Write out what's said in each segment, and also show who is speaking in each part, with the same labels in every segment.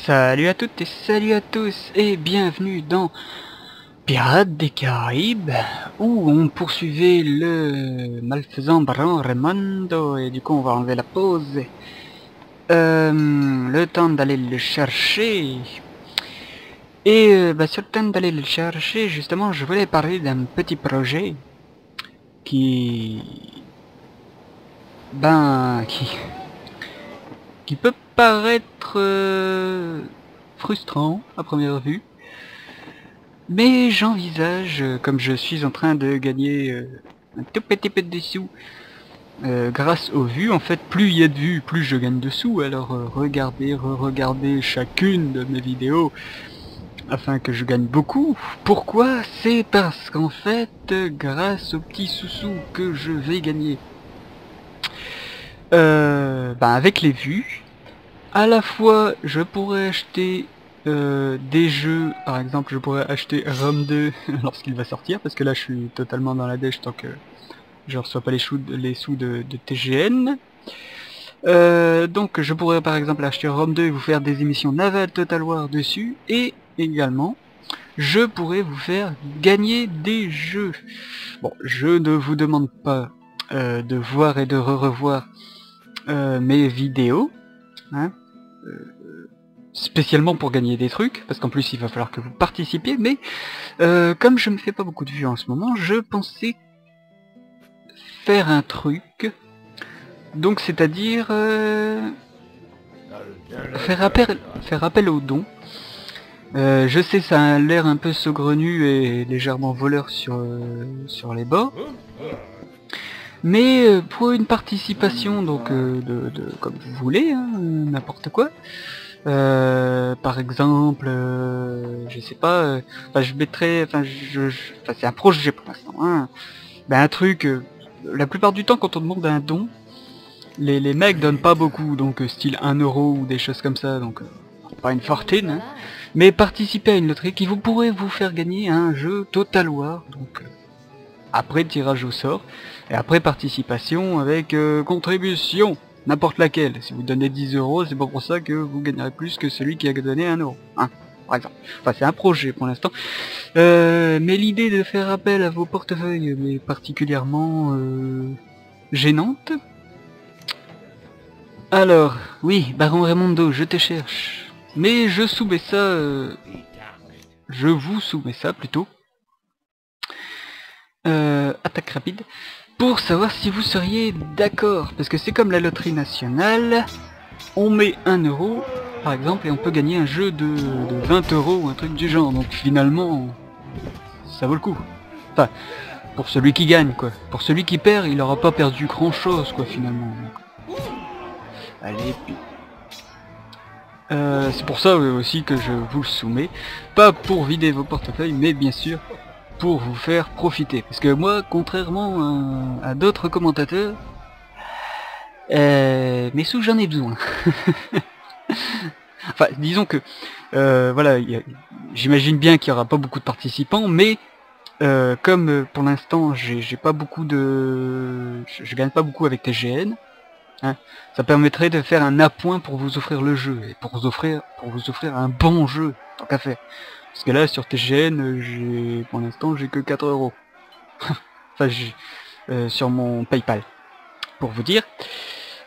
Speaker 1: Salut à toutes et salut à tous et bienvenue dans Pirates des Caraïbes où on poursuivait le malfaisant Baron Raimondo et du coup on va enlever la pause. Le temps d'aller le chercher. Et sur le temps d'aller le chercher, justement, je voulais parler d'un petit projet qui... qui peut paraître frustrant à première vue. Mais j'envisage, comme je suis en train de gagner un tout petit peu de sous grâce aux vues, en fait plus il y a de vues, plus je gagne de sous, alors regardez, re-regardez chacune de mes vidéos afin que je gagne beaucoup. Pourquoi? C'est parce qu'en fait, grâce aux petits sous-sous que je vais gagner, avec les vues, à la fois je pourrais acheter des jeux, par exemple je pourrais acheter Rome 2 lorsqu'il va sortir, parce que là je suis totalement dans la dèche tant que je reçois pas les sous de TGN. Donc je pourrais par exemple acheter Rome 2 et vous faire des émissions navales Total War dessus, et également je pourrais vous faire gagner des jeux. Bon, je ne vous demande pas de voir et de revoir mes vidéos, hein, spécialement pour gagner des trucs, parce qu'en plus il va falloir que vous participiez, mais comme je me fais pas beaucoup de vues en ce moment, je pensais faire un truc, donc c'est-à-dire faire appel aux dons. Je sais, ça a l'air un peu saugrenu et légèrement voleur sur les bords, mais pour une participation, donc comme vous voulez, hein, n'importe quoi. Par exemple, je sais pas, je mettrais, c'est un projet pour l'instant, hein. Un truc, la plupart du temps quand on demande un don, les mecs donnent pas beaucoup, donc style 1 euro ou des choses comme ça, donc pas une fortune, hein. Mais participez à une loterie qui vous pourrait vous faire gagner un jeu Total War, donc après tirage au sort, et après participation avec contribution, n'importe laquelle. Si vous donnez 10 euros, c'est pas pour ça que vous gagnerez plus que celui qui a donné 1 euro, hein, par exemple. Enfin, c'est un projet pour l'instant. Mais l'idée de faire appel à vos portefeuilles est particulièrement gênante. Alors, oui, Baron Raimondo, je te cherche. Mais je soumets ça... je vous soumets ça plutôt. Attaque rapide. Pour savoir si vous seriez d'accord. Parce que c'est comme la loterie nationale. On met 1 euro, par exemple, et on peut gagner un jeu de 20 euros ou un truc du genre. Donc finalement, ça vaut le coup. Enfin, pour celui qui gagne, quoi. Pour celui qui perd, il aura pas perdu grand chose, quoi, finalement. Donc, allez, puis... c'est pour ça aussi que je vous le soumets. Pas pour vider vos portefeuilles, mais bien sûr pour vous faire profiter. Parce que moi, contrairement à d'autres commentateurs, mes sous, j'en ai besoin. Enfin, disons que, voilà, j'imagine bien qu'il n'y aura pas beaucoup de participants, mais comme pour l'instant, j'ai pas beaucoup de... Je gagne pas beaucoup avec TGN, hein, ça permettrait de faire un appoint pour vous offrir le jeu, et pour vous offrir un bon jeu, tant qu'à faire. Parce que là, sur TGN, pour l'instant, j'ai que 4 euros. Enfin, sur mon PayPal, pour vous dire.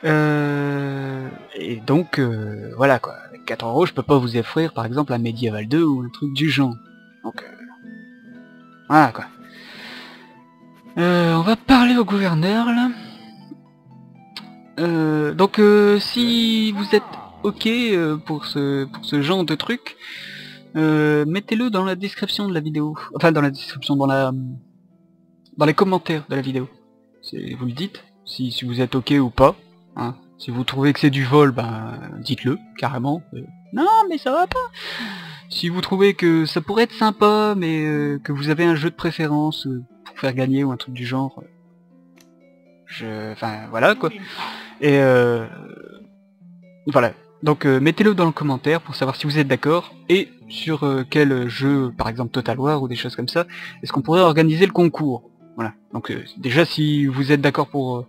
Speaker 1: Et donc, voilà quoi. Avec 4 euros, je peux pas vous offrir, par exemple, un Medieval 2 ou un truc du genre. Donc, voilà quoi. On va parler au gouverneur, là. Donc, si vous êtes ok pour ce genre de truc, mettez-le dans la description de la vidéo. Enfin, dans la description, dans les commentaires de la vidéo. Vous le dites, si vous êtes ok ou pas, hein. Si vous trouvez que c'est du vol, dites-le, carrément. Non, mais ça va pas. Si vous trouvez que ça pourrait être sympa, mais que vous avez un jeu de préférence pour faire gagner ou un truc du genre, enfin, voilà, quoi. Et voilà. Donc mettez-le dans le commentaire pour savoir si vous êtes d'accord, et sur quel jeu, par exemple Total War ou des choses comme ça, est-ce qu'on pourrait organiser le concours. Voilà. Donc déjà, si vous êtes d'accord pour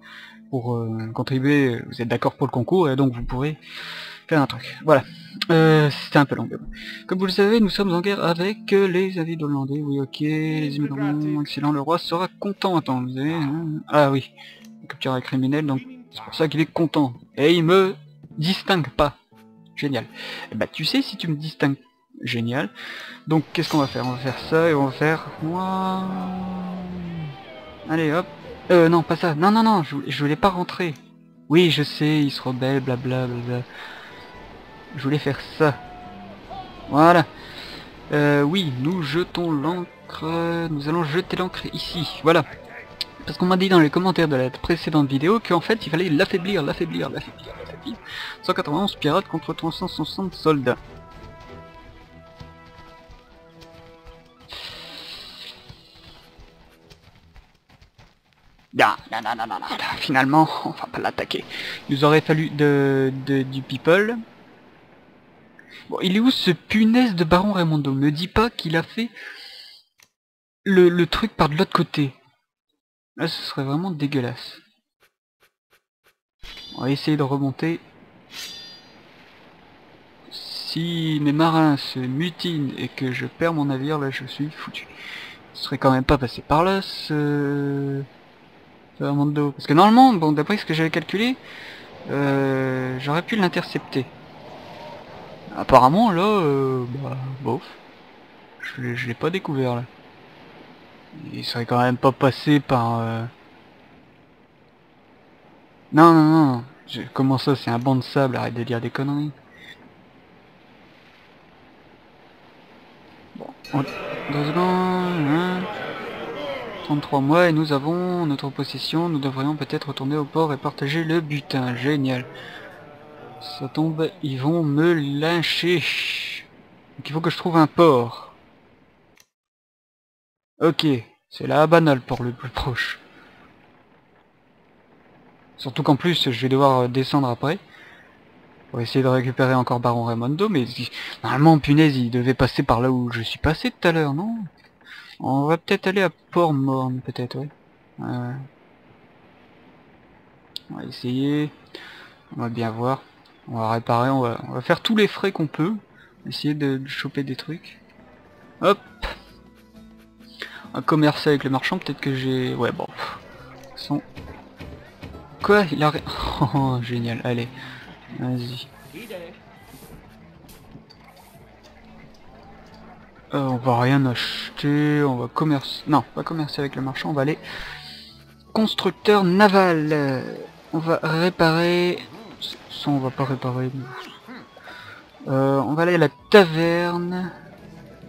Speaker 1: contribuer, vous êtes d'accord pour le concours, et donc vous pourrez faire un truc. Voilà. C'était un peu long. Mais bon. Comme vous le savez, nous sommes en guerre avec les avides hollandais. Oui, ok. Les immigrants, excellent. Le roi sera content. Attends, vous avez... Ah oui. Capture un criminel, donc c'est pour ça qu'il est content. Et il me distingue pas. Génial. Et bah tu sais, si tu me distingues... Génial. Donc qu'est-ce qu'on va faire? On va faire ça et on va faire... Allez, hop. Non, pas ça. Non, non, non, je voulais pas rentrer. Oui, je sais, il se rebelle, blabla, blabla. Je voulais faire ça. Voilà. Oui, nous jetons l'encre. Nous allons jeter l'encre ici. Voilà. Parce qu'on m'a dit dans les commentaires de la précédente vidéo qu'en fait il fallait l'affaiblir, l'affaiblir, l'affaiblir, l'affaiblir. 191 pirates contre 360 soldats. Non, non, non, non, non, non, finalement, on va pas l'attaquer. Il nous aurait fallu du people. Bon, il est où ce punaise de Baron Raimondo? Me dis pas qu'il a fait le truc par de l'autre côté. Là, ce serait vraiment dégueulasse. On va essayer de remonter. Si mes marins se mutinent et que je perds mon navire, là, je suis foutu. Ce serait quand même pas passé par là, ce Raimondo. Parce que normalement, bon, d'après ce que j'avais calculé, j'aurais pu l'intercepter. Apparemment, là, bah, bof. Je l'ai pas découvert, là. Il serait quand même pas passé par... Non, non, non. Comment ça, c'est un banc de sable, arrête de dire des conneries. Bon, 2 secondes, hein. 33 mois et nous avons notre possession, nous devrions peut-être retourner au port et partager le butin, génial. Ça tombe, ils vont me lyncher. Donc il faut que je trouve un port. Ok, c'est la Habana le port le plus proche. Surtout qu'en plus je vais devoir descendre après. Pour essayer de récupérer encore Baron Raimondo, mais normalement punaise il devait passer par là où je suis passé tout à l'heure, non? On va peut-être aller à Port-Morne, peut-être, ouais. On va essayer. On va bien voir. On va réparer, on va faire tous les frais qu'on peut. Essayer de choper des trucs. Hop. Un commerce avec le marchand, peut-être que j'ai... Ouais, bon. Son... Quoi? Il a... Oh, génial, allez. Vas-y. On va rien acheter, on va commercer... Non, pas commercer avec le marchand, on va aller... Constructeur naval. On va réparer... Ça, on va pas réparer. On va aller à la taverne.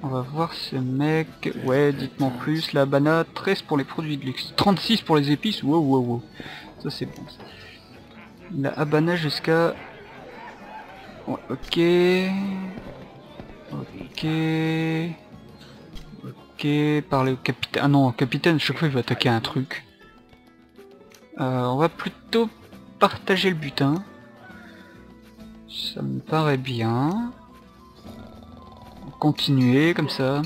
Speaker 1: On va voir ce mec. Ouais, dites-moi plus. La Habana, 13 pour les produits de luxe. 36 pour les épices. Wow, wow, wow. Ça, c'est bon. La Habana jusqu'à... Ouais, ok. Ok. Ok. Parler au capitaine. Ah non, capitaine, chaque fois il va attaquer un truc. On va plutôt partager le butin. Ça me paraît bien. Continuer comme ça.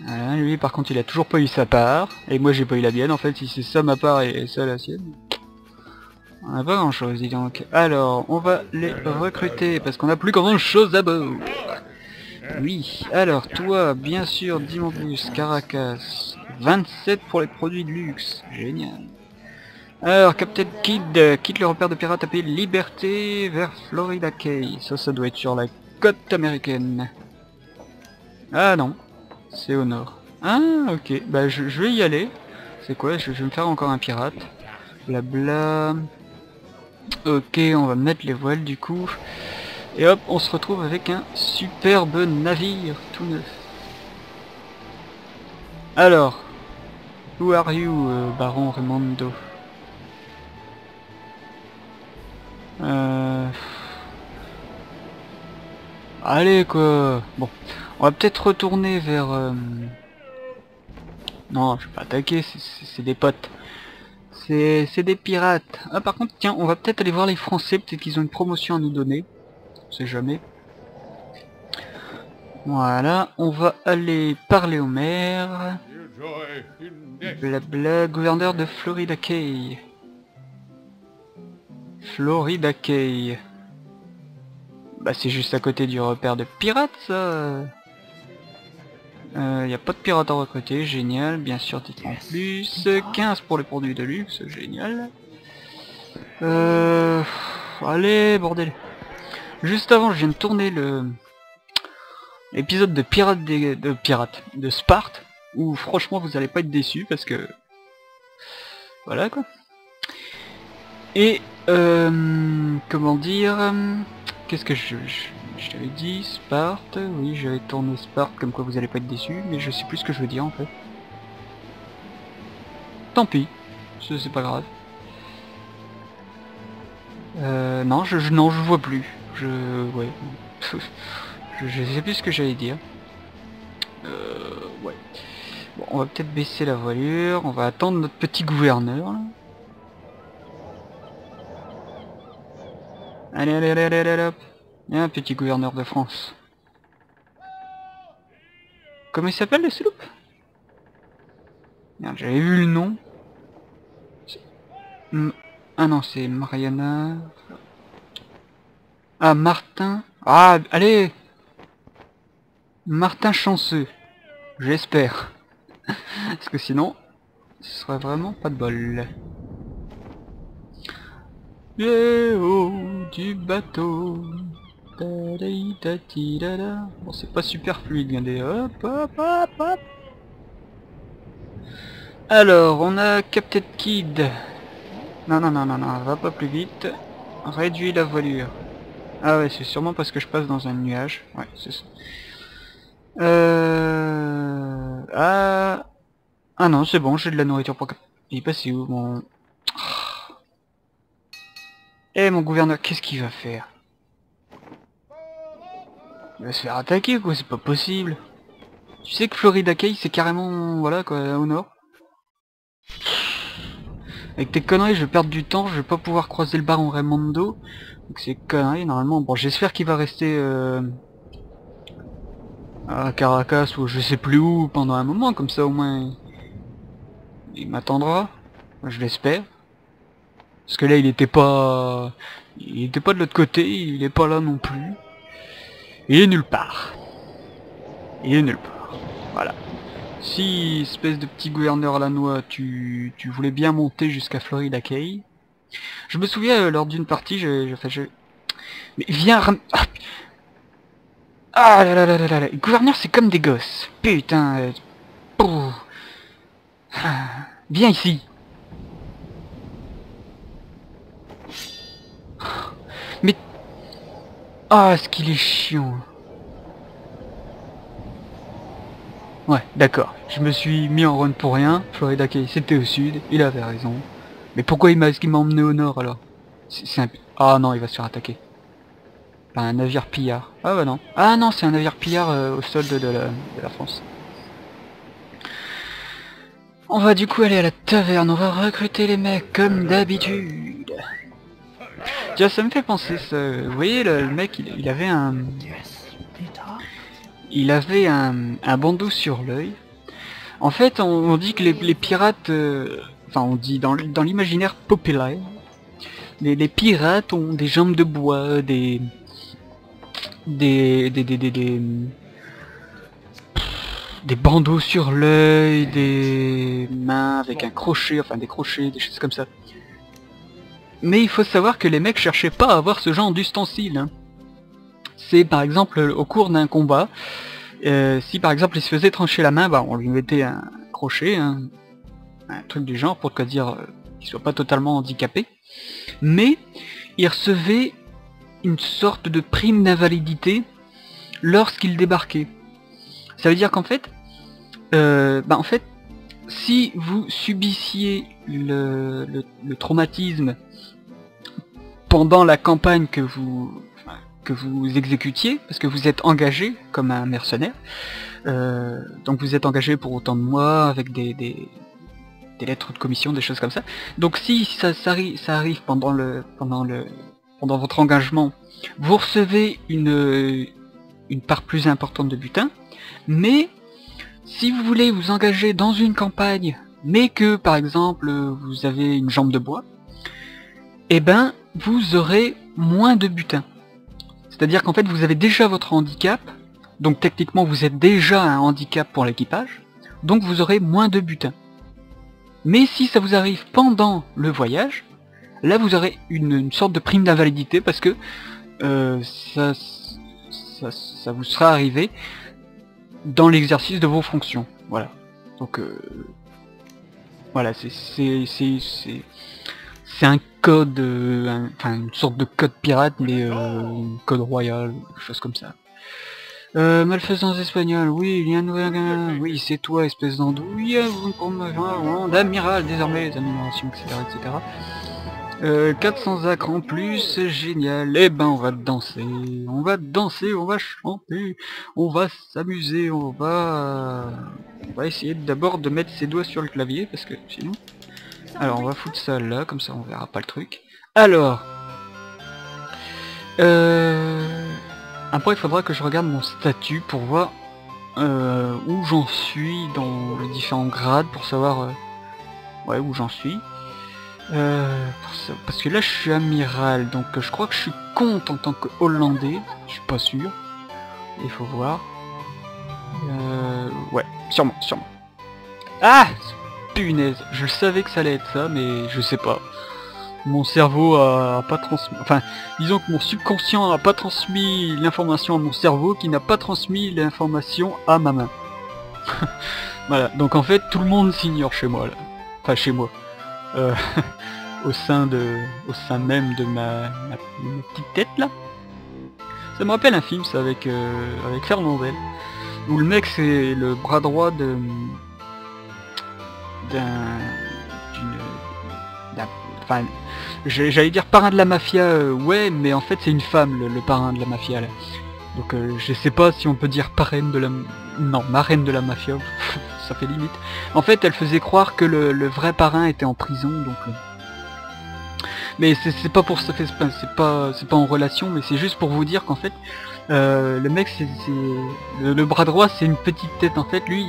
Speaker 1: Voilà, lui par contre il a toujours pas eu sa part. Et moi j'ai pas eu la mienne en fait, si c'est ça ma part et ça la sienne. On a pas grand chose, dis donc. Alors, on va les recruter parce qu'on a plus grand chose à bord. Oui, alors toi, bien sûr, dis-moi plus, Caracas. 27 pour les produits de luxe, génial. Alors, Captain Kidd quitte le repère de pirates appelé Liberté vers Florida Cay. Ça doit être sur la côte américaine. Ah non, c'est au nord. Ah, ok, bah je vais y aller. C'est quoi, je vais me faire encore un pirate. Blabla. Ok, on va mettre les voiles du coup. Et hop, on se retrouve avec un superbe navire tout neuf. Alors, who are you, Baron Raimondo? Allez quoi. Bon, on va peut-être retourner vers... Non, je vais pas attaquer, c'est des potes. C'est des pirates. Ah par contre, tiens, on va peut-être aller voir les Français, peut-être qu'ils ont une promotion à nous donner. On sait jamais. Voilà, on va aller parler au maire. Blabla, gouverneur de Florida Cay. Florida Key. Bah c'est juste à côté du repère de pirates ça. Y a pas de pirates à recruter, génial, bien sûr titre en plus. 15 pour les produits de luxe, génial. Allez bordel. Juste avant je viens de tourner l'épisode de de Sparte, où franchement vous allez pas être déçus parce que... Voilà quoi. Et comment dire, qu'est-ce que je t'avais dit, Sparte, oui j'avais tourné Sparte, comme quoi vous allez pas être déçus, mais je sais plus ce que je veux dire en fait. Tant pis, c'est pas grave. Non, non, je vois plus. Ouais. je sais plus ce que j'allais dire. Ouais. Bon, on va peut-être baisser la voilure, on va attendre notre petit gouverneur. Là. Allez, allez, allez, allez, allez, hop. Un petit gouverneur de France. Comment il s'appelle le sloop? Merde, j'avais vu le nom. Ah non, c'est Mariana. Ah, Martin. Ah, allez. Martin Chanceux. J'espère. Parce que sinon, ce serait vraiment pas de bol. Le haut du bateau. Bon, c'est pas super fluide, regardez. Hop, hop, hop, hop. Alors, on a Captain Kidd. Non, non, non, non, non, va pas plus vite. Réduis la voilure. Ah ouais, c'est sûrement parce que je passe dans un nuage. Ouais, c'est ça. Ah non, c'est bon, j'ai de la nourriture pour... Il est passé où, mon... Eh, mon gouverneur, qu'est-ce qu'il va faire? Il va se faire attaquer, quoi, c'est pas possible. Tu sais que Florida Key, c'est carrément... Voilà, quoi, au nord. Avec tes conneries, je vais perdre du temps, je vais pas pouvoir croiser le baron Raimondo. Donc c'est conneries, normalement. Bon, j'espère qu'il va rester à Caracas ou je sais plus où pendant un moment, comme ça au moins il m'attendra. Je l'espère. Parce que là il était pas... Il était pas de l'autre côté, il est pas là non plus. Il est nulle part. Il est nulle part. Voilà. Si, espèce de petit gouverneur à la noix, tu voulais bien monter jusqu'à Florida Key. Je me souviens, lors d'une partie, Mais viens Ah là là là là là là. Les gouverneurs, c'est comme des gosses. Putain. Viens ici. Mais... Ah, ce qu'il est chiant. Ouais, d'accord. Je me suis mis en run pour rien. Florida Key, c'était au sud. Il avait raison. Mais pourquoi il m'a emmené au nord alors? C'est un... Ah non, il va se faire attaquer. Par un navire pillard. Ah bah non. Ah non, c'est un navire pillard au solde de la France. On va du coup aller à la taverne, on va recruter les mecs comme d'habitude. Tiens, ça me fait penser ça. Vous voyez le mec, il avait un... Il avait un bandeau sur l'œil. En fait, on dit que les pirates... Enfin, on dit dans l'imaginaire populaire, les pirates ont des jambes de bois, des bandeaux sur l'œil, des mains avec un crochet, enfin des crochets, des choses comme ça. Mais il faut savoir que les mecs cherchaient pas à avoir ce genre d'ustensile. Hein. C'est par exemple au cours d'un combat, si par exemple il se faisait trancher la main, bah on lui mettait un crochet, un truc du genre pour dire qu'il soit pas totalement handicapé. Mais il recevait une sorte de prime d'invalidité lorsqu'il débarquait. Ça veut dire qu'en fait, si vous subissiez le traumatisme pendant la campagne que vous exécutiez, parce que vous êtes engagé comme un mercenaire, donc vous êtes engagé pour autant de mois avec des lettres de commission, des choses comme ça. Donc si ça arrive pendant votre engagement, vous recevez une part plus importante de butin, mais si vous voulez vous engager dans une campagne, mais que par exemple vous avez une jambe de bois, eh ben vous aurez moins de butin. C'est-à-dire qu'en fait vous avez déjà votre handicap, donc techniquement vous êtes déjà un handicap pour l'équipage, donc vous aurez moins de butin. Mais si ça vous arrive pendant le voyage, là vous aurez une sorte de prime d'invalidité parce que ça vous sera arrivé dans l'exercice de vos fonctions. Voilà. Donc voilà, c'est un code, enfin une sorte de code pirate, mais code royal, quelque chose comme ça. Malfaisance espagnole, oui, il y a un nouvel... Oui, c'est toi, espèce d'andouille, d'amiral, désormais, les améliorations, etc., etc. 400 acres en plus, génial. Eh ben, on va danser, on va chanter, on va s'amuser, on va essayer d'abord de mettre ses doigts sur le clavier, parce que sinon... Alors, on va foutre ça là, comme ça on verra pas le truc. Alors... Après, il faudra que je regarde mon statut pour voir où j'en suis dans les différents grades, pour savoir ouais, où j'en suis. Parce que là, je suis amiral, donc je crois que je suis comte en tant que hollandais. Je suis pas sûr. Il faut voir. Ouais, sûrement. Ah, punaise, je savais que ça allait être ça, mais je sais pas. Mon cerveau a pas transmis... Enfin, disons que mon subconscient a pas transmis l'information à mon cerveau, qui n'a pas transmis l'information à ma main. Voilà, donc en fait, tout le monde s'ignore chez moi, là. Enfin, chez moi. Au sein même de ma petite tête, là. Ça me rappelle un film, ça, avec Fernandel. Où le mec, c'est le bras droit enfin, j'allais dire parrain de la mafia, ouais, mais en fait c'est une femme le parrain de la mafia là. Donc je sais pas si on peut dire parraine de la... Non, marraine de la mafia, ça fait limite. En fait elle faisait croire que le vrai parrain était en prison, donc... Mais c'est pas pour ça, c'est pas en relation, mais c'est juste pour vous dire qu'en fait, le mec, le bras droit, c'est une petite tête en fait, lui,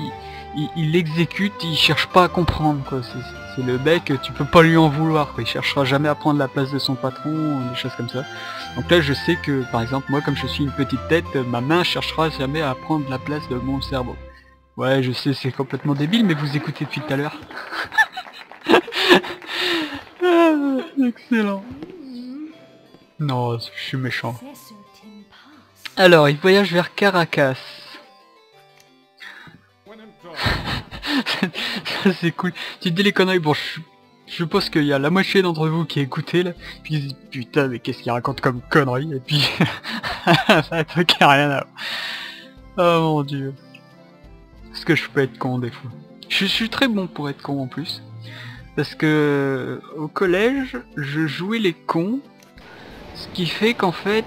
Speaker 1: il exécute, il cherche pas à comprendre quoi. C'est le mec, tu peux pas lui en vouloir quoi. Il cherchera jamais à prendre la place de son patron, des choses comme ça. Donc là, je sais que, par exemple, moi, comme je suis une petite tête, ma main cherchera jamais à prendre la place de mon cerveau. Ouais, je sais, c'est complètement débile, mais vous écoutez depuis tout à l'heure. Excellent. Non, je suis méchant. Alors, il voyage vers Caracas. Ça c'est cool. Tu te dis les conneries, bon je suppose qu'il y a la moitié d'entre vous qui écoutez là, puis ils se disent putain mais qu'est-ce qu'il raconte comme conneries, et puis c'est un truc qui a rien à voir. Oh mon dieu. Est-ce que je peux être con des fois? Je suis très bon pour être con en plus. Parce que au collège, je jouais les cons. Ce qui fait qu'en fait,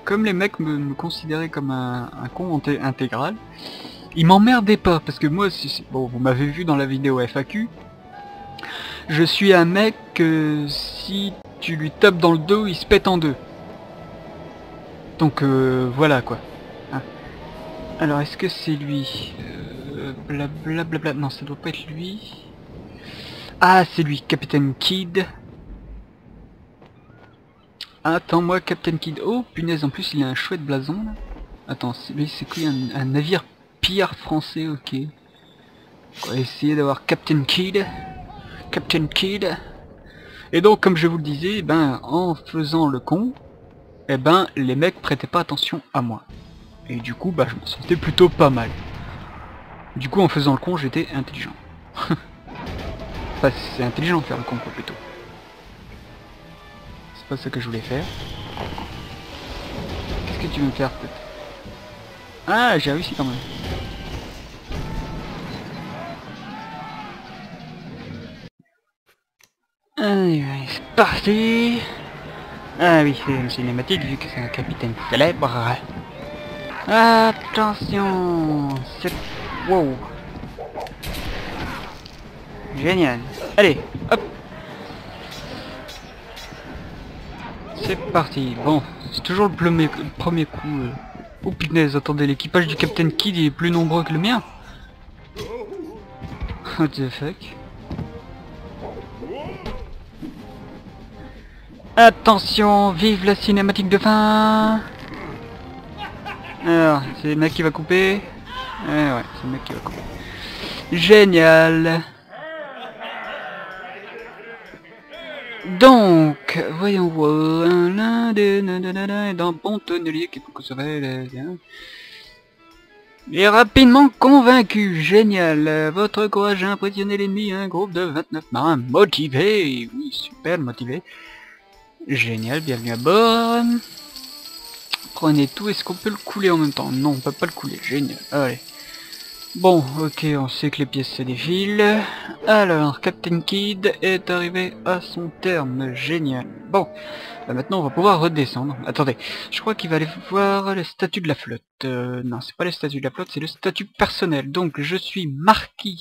Speaker 1: comme les mecs me considéraient comme un con intégral, ils m'emmerdaient pas, parce que moi, bon, vous m'avez vu dans la vidéo FAQ, je suis un mec que si tu lui tapes dans le dos, il se pète en deux. Donc voilà quoi. Hein. Alors est-ce que c'est lui blablabla, non ça doit pas être lui. Ah c'est lui, Captain Kidd. Attends-moi, Captain Kidd. Oh punaise, en plus il a un chouette blason là. Attends, lui c'est quoi, un navire pillard français, ok. On va essayer d'avoir Captain Kidd. Captain Kidd. Et donc comme je vous le disais, ben en faisant le con, eh ben les mecs prêtaient pas attention à moi. Et du coup bah je me sentais plutôt pas mal. Du coup en faisant le con j'étais intelligent. Enfin c'est intelligent de faire le con quoi plutôt. C'est pas ça que je voulais faire. Qu'est-ce que tu veux me faire peut-être? Ah j'ai réussi quand même. Allez, c'est parti. Ah oui, c'est une cinématique vu que c'est un capitaine célèbre. Attention, c'est... Wow. Génial. Allez, hop. C'est parti. Bon, c'est toujours le premier coup. Oh punaise, attendez, l'équipage du Captain Kidd est plus nombreux que le mien. What the fuck. Attention, vive la cinématique de fin. Alors, c'est le mec qui va couper. Ouais, c'est le mec qui va couper. Génial. Donc, voyons voir. L'un des est d'un bon tonnelier qui peut conserver et rapidement convaincu. Génial. Votre courage a impressionné l'ennemi. Un groupe de 29 marins motivés. Oui, super motivés. Génial, bienvenue à bord. Prenez tout, est-ce qu'on peut le couler en même temps? Non, on peut pas le couler, génial, allez. Bon, ok, on sait que les pièces se défilent. Alors, Captain Kidd est arrivé à son terme, génial. Bon, bah maintenant on va pouvoir redescendre. Attendez, je crois qu'il va aller voir le statut de la flotte. Non, c'est pas le statut de la flotte, c'est le statut personnel. Donc, je suis marquis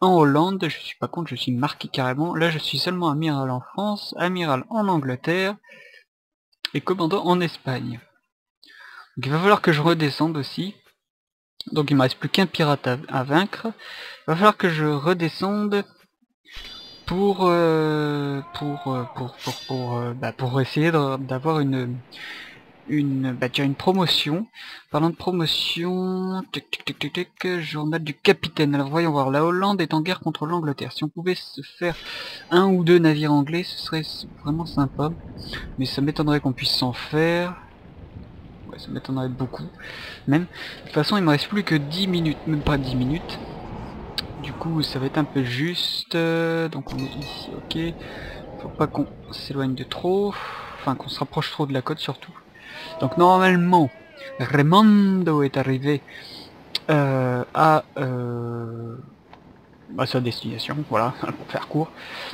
Speaker 1: en Hollande, je suis pas contre, je suis marquis carrément. Là, je suis seulement amiral en France, amiral en Angleterre et commandant en Espagne. Donc il va falloir que je redescende aussi. Donc il me reste plus qu'un pirate à vaincre. Il va falloir que je redescende pour essayer d'avoir une promotion. Parlant de promotion, journal du capitaine. Alors voyons voir, la Hollande est en guerre contre l'Angleterre. Si on pouvait se faire un ou deux navires anglais, ce serait vraiment sympa. Mais ça m'étonnerait qu'on puisse s'en faire. Ouais, ça m'étonnerait beaucoup. Même. De toute façon, il me reste plus que 10 minutes, même pas 10 minutes. Du coup, ça va être un peu juste. Donc on est ici, ok. Faut pas qu'on s'éloigne de trop. Enfin, qu'on se rapproche trop de la côte surtout. Donc normalement, Raimondo est arrivé à sa destination, voilà, pour faire court.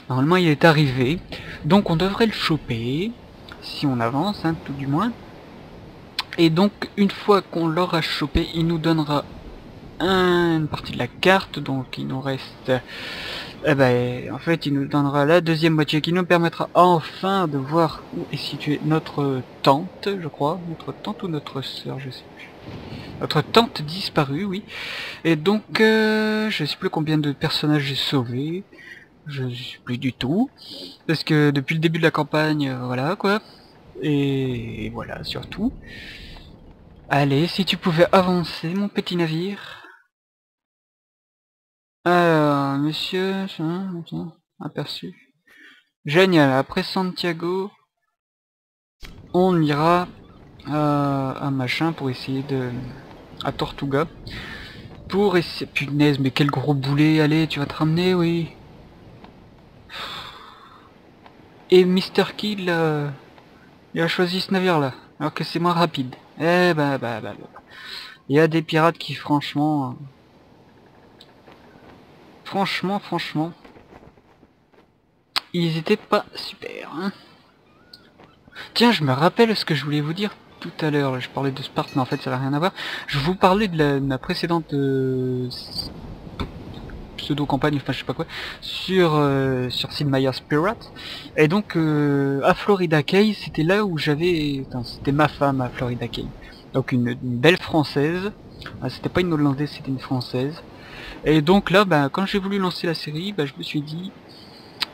Speaker 1: Normalement, il est arrivé. Donc on devrait le choper, si on avance, hein, tout du moins. Et donc, une fois qu'on l'aura chopé, il nous donnera une partie de la carte, donc il nous reste... en fait, il nous donnera la deuxième moitié qui nous permettra enfin de voir où est située notre tante, je crois. Notre tante ou notre sœur, je sais plus. Notre tante disparue, oui. Et donc, je sais plus combien de personnages j'ai sauvés. Je sais plus du tout. Parce que depuis le début de la campagne, voilà quoi. Et voilà, surtout. Allez, si tu pouvais avancer, mon petit navire. Alors, monsieur, aperçu. Génial, après Santiago, on ira à machin pour essayer de... à Tortuga. Pour essayer... Punaise, mais quel gros boulet, allez, tu vas te ramener, oui. Et Mr. Kill, il a choisi ce navire-là, alors que c'est moins rapide. Eh il y a des pirates qui, franchement... Franchement... Ils étaient pas super, hein. Tiens, je me rappelle ce que je voulais vous dire tout à l'heure. Je parlais de Sparte, mais en fait ça n'a rien à voir. Je vous parlais de ma précédente pseudo-campagne, enfin je sais pas quoi, sur Sid Meier's Pirates. Et donc à Florida Key, c'était là où j'avais... Enfin, c'était ma femme à Florida Key. Donc une belle française. Ah, c'était pas une hollandaise, c'était une française. Et donc là, quand j'ai voulu lancer la série, je me suis dit...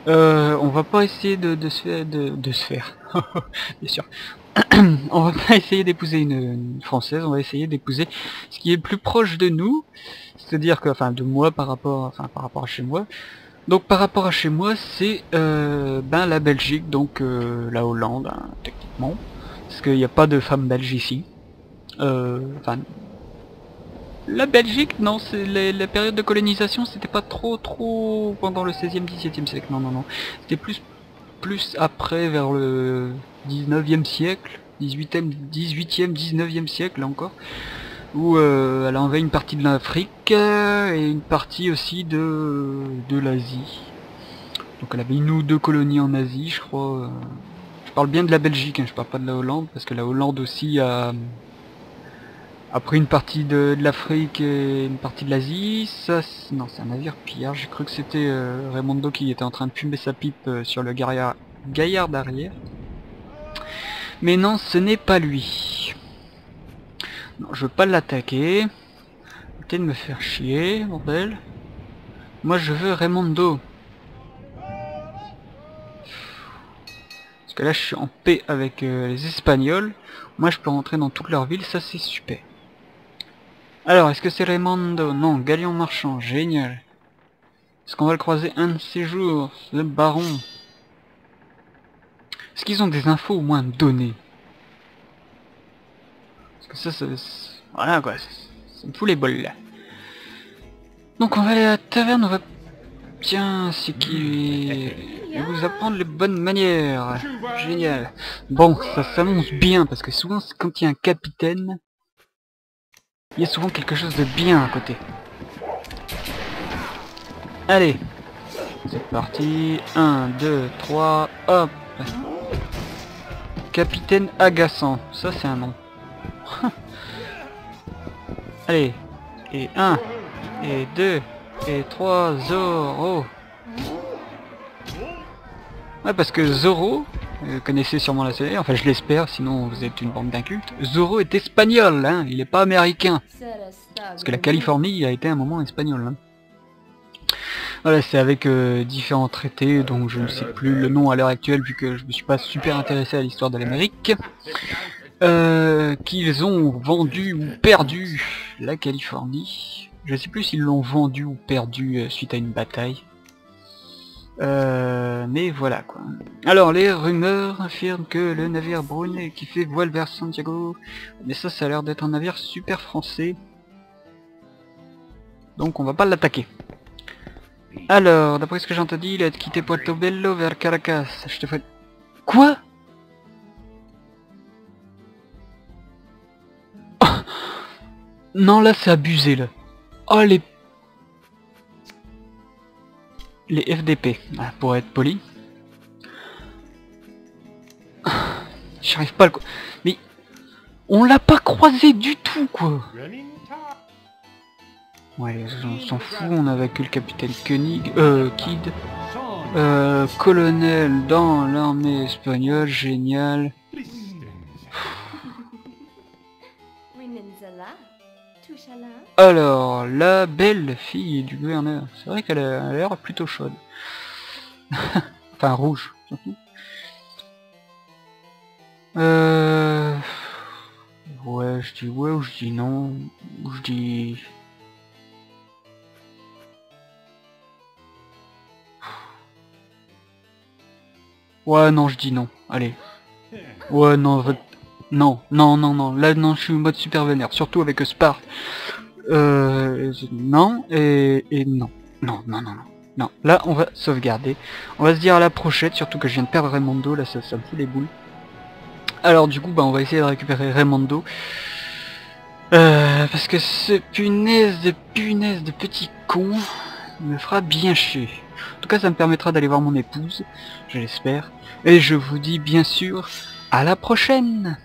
Speaker 1: on va pas essayer de se faire, bien sûr. On va pas essayer d'épouser une française, on va essayer d'épouser ce qui est plus proche de nous, c'est-à-dire que, enfin, de moi par rapport à chez moi. Donc par rapport à chez moi, c'est la Belgique, donc la Hollande, hein, techniquement, parce qu'il n'y a pas de femme belge ici. Enfin, la Belgique, non, c'est la période de colonisation, c'était pas trop pendant le 16e, 17e siècle, non. C'était plus après, vers le 19e siècle, 18e, 19e siècle, là encore, où elle a envahi une partie de l'Afrique et une partie aussi de l'Asie. Donc elle avait une ou deux colonies en Asie, je crois. Je parle bien de la Belgique, hein, je parle pas de la Hollande, parce que la Hollande aussi a pris une partie de l'Afrique et une partie de l'Asie. Ça, non, c'est un navire pillard. J'ai cru que c'était Raimondo qui était en train de fumer sa pipe sur le gaillard d'arrière. Mais non, ce n'est pas lui. Non, je veux pas l'attaquer. Arrêtez de me faire chier, bordel. Moi, je veux Raimondo. Parce que là je suis en paix avec les Espagnols. Moi je peux rentrer dans toute leur ville, ça c'est super. Alors, est-ce que c'est Raimondo? Non, Galion Marchand, génial. Est-ce qu'on va le croiser un de ces jours? Le baron. Est-ce qu'ils ont des infos au moins à me donner? Parce que ça, voilà quoi, ça me fout les bols là. Donc on va aller à la taverne, on va... Tiens, c'est qui... Je vais vous apprendre les bonnes manières. Génial. Bon, ça s'annonce bien, parce que souvent, quand il y a un capitaine, il y a souvent quelque chose de bien à côté. Allez, c'est parti. 1, 2, 3, hop. Capitaine agaçant, ça c'est un nom. Allez, et 1, et 2, et 3, Zoro. Ouais, parce que Zoro, vous connaissez sûrement la série, enfin je l'espère, sinon vous êtes une bande d'incultes. Zoro est espagnol, hein, il est pas américain. Parce que la Californie a été un moment espagnol. Hein. Voilà, c'est avec différents traités, dont je ne sais plus le nom à l'heure actuelle, vu que je me suis pas super intéressé à l'histoire de l'Amérique, qu'ils ont vendu ou perdu la Californie. Je sais plus s'ils l'ont vendu ou perdu suite à une bataille. Mais voilà quoi. Alors les rumeurs affirment que le navire Brunet qui fait voile vers Santiago, mais ça a l'air d'être un navire super français. Donc on va pas l'attaquer. Alors, d'après ce que j'ai entendu, il a quitté Puerto Bello vers Caracas. Je te fais... Quoi? Oh, non, là c'est abusé là. Oh les FDP, pour être poli. J'arrive pas à le... Mais on l'a pas croisé du tout quoi. Ouais, on s'en fout, on a vaincu le capitaine Koenig, Kidd. Colonel dans l'armée espagnole, génial. Alors, la belle fille du gouverneur. C'est vrai qu'elle a l'air plutôt chaude. Enfin, rouge, surtout. Ouais, je dis ouais ou je dis non. Ou je dis... Ouais, non, je dis non. Allez. Ouais, non, non, non, non, non. Là, non, je suis en mode super vénère. Surtout avec Spar. Non, et non. Non, non, non, non. Non, là, on va sauvegarder. On va se dire à la prochaine, surtout que je viens de perdre Raimondo. Là, ça me fout les boules. Alors, du coup, bah, on va essayer de récupérer Raimondo. Parce que ce punaise de petit con me fera bien chier. En tout cas, ça me permettra d'aller voir mon épouse, je l'espère. Et je vous dis bien sûr, à la prochaine!